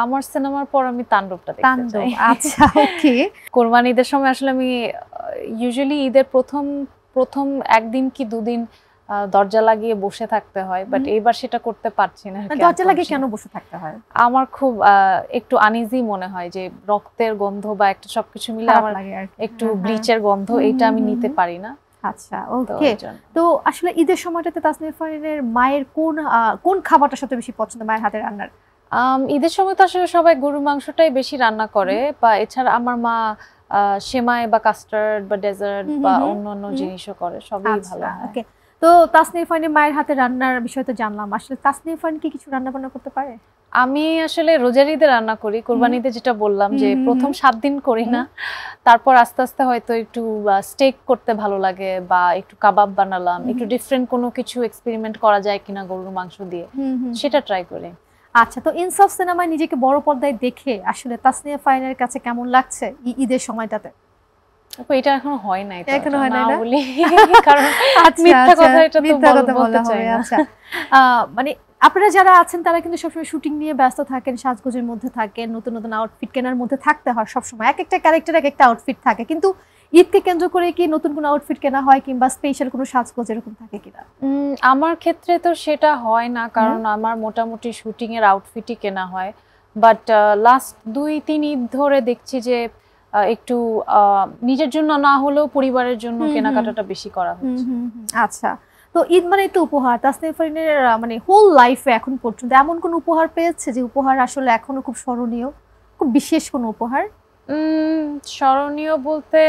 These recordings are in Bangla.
আমার সিনেমার পর আমি তাণ্ডবটা দেখতে চাই। আচ্ছা, ওকে। কোরবানি ঈদের সময় আসলে আমি ইউজুয়ালি ঈদের প্রথম একদিন কি দুদিন দরজা লাগিয়ে বসে থাকতে হয়, বাট এইবার সেটা করতে পারছি না। দরজা লাগিয়ে কেন বসে থাকতে হয়? আমার খুব একটু আনইজি মনে হয় যে রক্তের গন্ধ বা একটা সবকিছু মিলে আমার একটু ব্লিচের গন্ধ, এটা আমি নিতে পারি না। আচ্ছা, ওকে। তো আসলে ঈদের সময়টাতে তাসনিয়া ফারিনের মায়ের কোন খাবারটা সবচেয়ে বেশি পছন্দ, মায়ের হাতের রান্নার? ঈদের সময় তো আসলে সবাই গরু মাংসটাই বেশি রান্না করে, বা এছাড়া আমার মা সেমাই বা কাস্টার্ড বা ডেজার্ট বা অন্যান্য জিনিসও করে, সবই ভালো হয়। ওকে। তো তাসনিয়া ফারিনের মায়ের হাতের রান্নার বিষয় তো জানলাম, আসলে তাসনিয়া ফারিন কি কিছু রান্না বান্না করতে পারে? আমি আসলে রোজার ঈদে রান্না করি, কোরবানিতে যেটা বললাম যে প্রথম 7 দিন করি না, তারপর আস্তে আস্তে হয়তো একটু স্টেক করতে ভালো লাগে বা একটু কাবাব বানালাম, একটু ডিফারেন্ট কোনো কিছু এক্সপেরিমেন্ট করা যায় কিনা গরুর মাংস দিয়ে, সেটা ট্রাই করি। আচ্ছা, তো ইনসাফ সিনেমায় নিজেকে বড় পর্দায় দেখে আসলে তাসনিয়া ফারিনের কাছে কেমন লাগছে ঈদের সময়টাতে? এটা এখনো হয় নাই, এখনো হয় নাই না বলি, কারণ মিথ্যা কথা, এটা তো বলতে চাই না। আচ্ছা, মানে আপনারা যারা আছেন তারা কিন্তু সবসময় শুটিং নিয়ে ব্যস্ত থাকেন, সাজগোজের মধ্যে থাকেন, নতুন নতুন আউটফিট কেনার মধ্যে থাকতে হয় সবসময়, এক একটা ক্যারেক্টার এক একটা আউটফিট থাকে, কিন্তু ঈদকে কেন্দ্র করে কি নতুন কোনো আউটফিট কেনা হয় কিংবা স্পেশাল কোনো সাজগোজ এরকম থাকে কিনা? আমার ক্ষেত্রে তো সেটা হয় না, কারণ আমার মোটামুটি শুটিং এর আউটফিটই কেনা হয়, বাট লাস্ট 2-3 ঈদ ধরে দেখছি যে একটু নিজের জন্য না হলেও পরিবারের জন্য কেনাকাটাটা বেশি করা হচ্ছে। আচ্ছা, তো ঈদ মানে তো উপহার, তাসনিয়া ফারিনের মানে হোল লাইফে এখন পর্যন্ত এমন কোন উপহার পেয়েছে যে উপহার আসলে এখনো খুব স্মরণীয়, খুব বিশেষ কোন উপহার? স্মরণীয় বলতে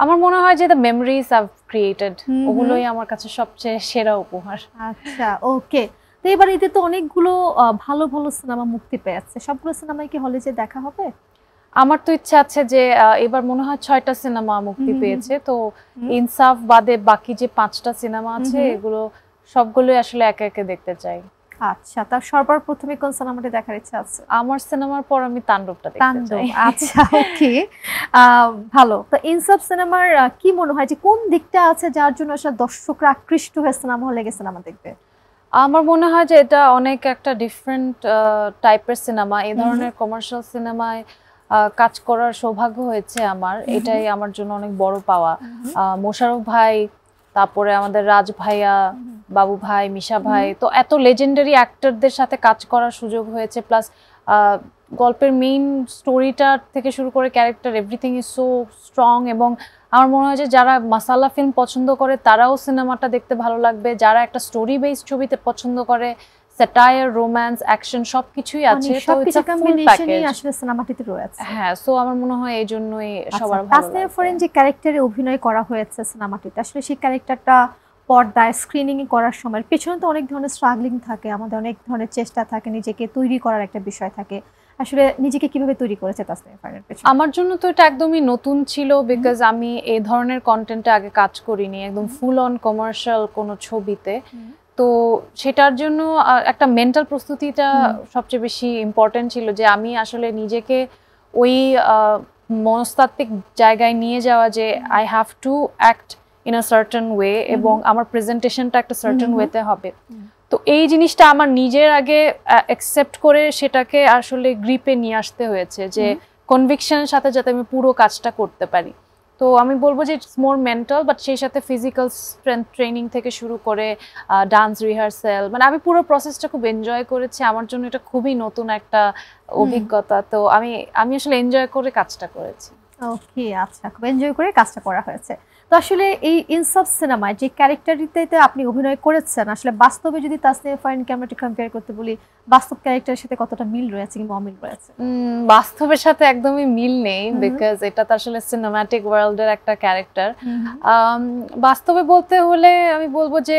আমার মনে হয় যে দ্য মেমোরিজ আইভ ক্রিয়েটেড, ওগুলোই আমার কাছে সবচেয়ে সেরা উপহার। আচ্ছা, ওকে। তো এবার ঈদে তো অনেকগুলো ভালো ভালো সিনেমা মুক্তি পেয়েছে, সবগুলো সিনেমাই কি হলে যে দেখা হবে? আমার তো ইচ্ছা আছে যে এবার মনে হয় 6টা সিনেমা মুক্তি পেয়েছে, তো ইনসাফ বাদে বাকি যে 5টা সিনেমা আছে এগুলো সবগুলোই আসলে একে একে দেখতে চাই। আচ্ছা, তার সর্বপ্রথমে কোন সিনেমাটা দেখার ইচ্ছা আছে? আমার সিনেমার পর আমি তাণ্ডবটা দেখতে চাই। আচ্ছা, ওকে। ভালো। তো ইনসাফ সিনেমার কি মনে হয় যে কোন দিকটা আছে যার জন্য আসলে দর্শকরা আকৃষ্ট হয়ে সিনেমা হলে গিয়ে সিনেমা দেখবে? আমার মনে হয় যে এটা অনেক একটা ডিফারেন্ট টাইপের সিনেমা, এই ধরনের কমার্শিয়াল সিনেমায় কাজ করার সৌভাগ্য হয়েছে আমার, এটাই আমার জন্য অনেক বড় পাওয়া। মোশাররফ ভাই, তারপরে আমাদের রাজ ভাইয়া, বাবু ভাই, মিশা ভাই, তো এত লেজেন্ডারি অ্যাক্টরদের সাথে কাজ করার সুযোগ হয়েছে, প্লাস গল্পের মেইন স্টোরিটা থেকে শুরু করে character everything is so strong, এবং আমার মনে হয় যে যারা মাসালা ফিল্ম পছন্দ করে তারাও সিনেমাটা দেখতে ভালো লাগবে, যারা একটা স্টোরি বেসড ছবিতে পছন্দ করে, স্যাটায়ার, রোম্যান্স, অ্যাকশন সবকিছুই আছে, তো ইটস আ ফুল প্যাকেজ আসলে সিনেমাটিতে রয়েছে। হ্যাঁ, সো আমার মনে হয় এইজন্যই সবার ভালো লাগে। তাসনিয়া ফারিন যে ক্যারেক্টারে অভিনয় করা হয়েছে সিনেমাটিতে, আসলে সেই ক্যারেক্টারটা পর্দায় স্ক্রিনিং করার সময় পেছনে তো অনেক ধরনের স্ট্রাগলিং থাকে, আমাদের অনেক ধরনের চেষ্টা থাকে, নিজেকে তৈরি করার একটা বিষয় থাকে, আসলে নিজেকে কিভাবে তৈরি করেছে তাসনিয়া ফারিনের পেছনে? আমার জন্য তো এটা একদমই নতুন ছিল, বিকজ আমি এই ধরনের কন্টেন্টে আগে কাজ করিনি, একদম ফুল অন কমার্শিয়াল কোনো ছবিতে, তো সেটার জন্য একটা মেন্টাল প্রস্তুতিটা সবচেয়ে বেশি ইম্পর্টেন্ট ছিল, যে আমি আসলে নিজেকে ওই মনস্তাত্ত্বিক জায়গায় নিয়ে যাওয়া যে I have to act in a certain way, এবং আমার প্রেজেন্টেশনটা একটা সার্টেন ওয়েতে হবে। তো এই জিনিসটা আমার নিজের আগে অ্যাকসেপ্ট করে সেটাকে আসলে গ্রিপে নিয়ে আসতে হয়েছে, যে কনভিকশনের সাথে যাতে আমি পুরো কাজটা করতে পারি। তো আমি বলবো যে ইটস মোর মেন্টাল, বাট সেই সাথে ফিজিক্যাল স্ট্রেংথ ট্রেনিং থেকে শুরু করে ডান্স রিহার্সাল, মানে আমি পুরো প্রসেসটা খুব এনজয় করেছি, আমার জন্য এটা খুবই নতুন একটা অভিজ্ঞতা, তো আমি আসলে এনজয় করে কাজটা করেছি। ওকে, আচ্ছা, খুব এনজয় করে কাজটা করা হয়েছে। তো আসলে এই ইনসাফ সিনেমায় যে ক্যারেক্টারটিতে আপনি অভিনয় করেছেন, আসলে বাস্তবে যদি তাসনিয়া ফারিনকে আমরা একটু কম্পেয়ার করতে বলি, বাস্তব ক্যারেক্টারের সাথে কতটা মিল রয়েছে কিংবা অমিল রয়েছে? বাস্তবের সাথে একদমই মিল নেই, বিকজ এটা তো আসলে সিনেম্যাটিক ওয়ার্ল্ডের একটা ক্যারেক্টার। বাস্তবে বলতে হলে আমি বলবো যে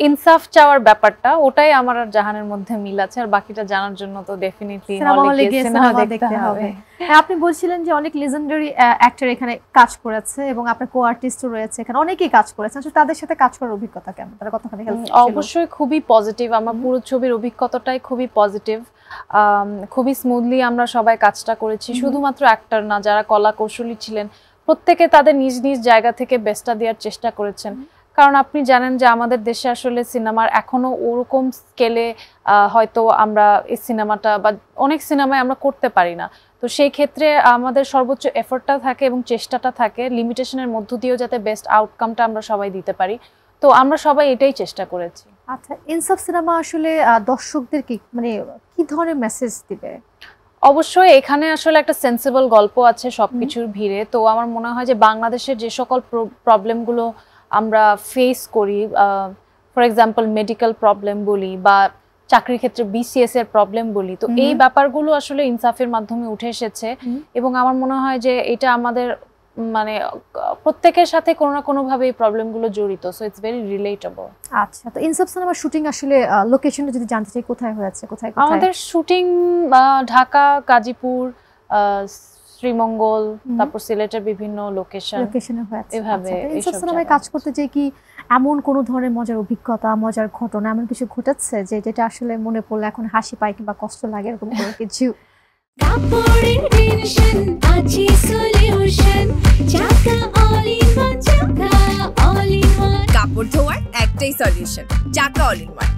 ইনসাফ চাওয়ার ব্যাপারটা, ওটাই আমার আর জাহানের মধ্যে মিল আছে, আর বাকিটা জানার জন্য তো ডেফিনেটলি হলে গিয়ে সিনেমা দেখতে হবে। আপনি বলছিলেন যে অনেক লেজেন্ডারি অ্যাক্টর এখানে কাজ করেছে এবং আপনার কো আর্টিস্টও রয়েছে এখানে, অনেকেই কাজ করেছে, আসলে তাদের সাথে কাজ করার অভিজ্ঞতা কেমন, তারা কতখানি হেল্পফুল ছিল? অবশ্যই খুবই পজিটিভ, আমার পুরো ছবির অভিজ্ঞতাটাই খুবই পজিটিভ, খুবই স্মুথলি আমরা সবাই কাজটা করেছি। শুধুমাত্র অ্যাক্টর না, যারা কলা কৌশলী ছিলেন প্রত্যেকে তাদের নিজ নিজ জায়গা থেকে বেস্টটা দেওয়ার চেষ্টা করেছেন। কারণ আপনি জানেন যে আমাদের দেশে আসলে সিনেমার এখনো ওরকম স্কেলে হয়তো আমরা এই সিনেমাটা বা অনেক সিনেমায় আমরা করতে পারি না। তো সেই ক্ষেত্রে আমাদের সর্বোচ্চ এফোর্টটা থাকে এবং চেষ্টাটা থাকে লিমিটেশনের মধ্য দিয়েও যাতে বেস্ট আউটকামটা আমরা সবাই দিতে পারি। তো আমরা সবাই এটাই চেষ্টা করেছি। আচ্ছা, ইনসাফ সিনেমা আসলে দর্শকদের মানে কি ধরনের মেসেজ দিবে? অবশ্যই এখানে আসলে একটা সেন্সিবল গল্প আছে সবকিছুর ভিড়ে। তো আমার মনে হয় যে বাংলাদেশের যে সকল প্রবলেমগুলো আমরা ফেস করি, ফর এক্সাম্পল মেডিকেল প্রবলেম বলি বা চাকরির ক্ষেত্রে বিসিএস এর প্রবলেম বলি, তো এই ব্যাপারগুলো আসলে ইনসাফের মাধ্যমে উঠে এসেছে এবং আমার মনে হয় যে এটা আমাদের মানে প্রত্যেকের সাথে কোনো না কোনো ভাবে এই প্রবলেমগুলো জড়িত, সো ইটস ভেরি রিলেটেবল। আচ্ছা, তো ইনসাফ সিনেমার শুটিং আসলে লোকেশনটা যদি জানতে চাই কোথায় হয়েছে? কোথায় আমাদের শুটিং ঢাকা, গাজীপুর, শ্রীমঙ্গল, তারপর সিলেটের বিভিন্ন লোকেশনে হয়েছে। এভাবে ইনসাফ সিনেমায় কাজ করতে যে কি এমন কোন ধরনের মজার অভিজ্ঞতা, মজার ঘটনা এমন কিছু ঘটেছে যেটা আসলে মনে পড়লে এখন হাসি পায় কিংবা কষ্ট লাগে এরকম কোনো কিছু? কাপড়ের টেনশন আছে সলিউশন, চাকা অল ইন ওয়ান, চাকা অল ইন ওয়ান। কাপড় ধোয়ার একটাই সলিউশন, চাকা অল ইন ওয়ান।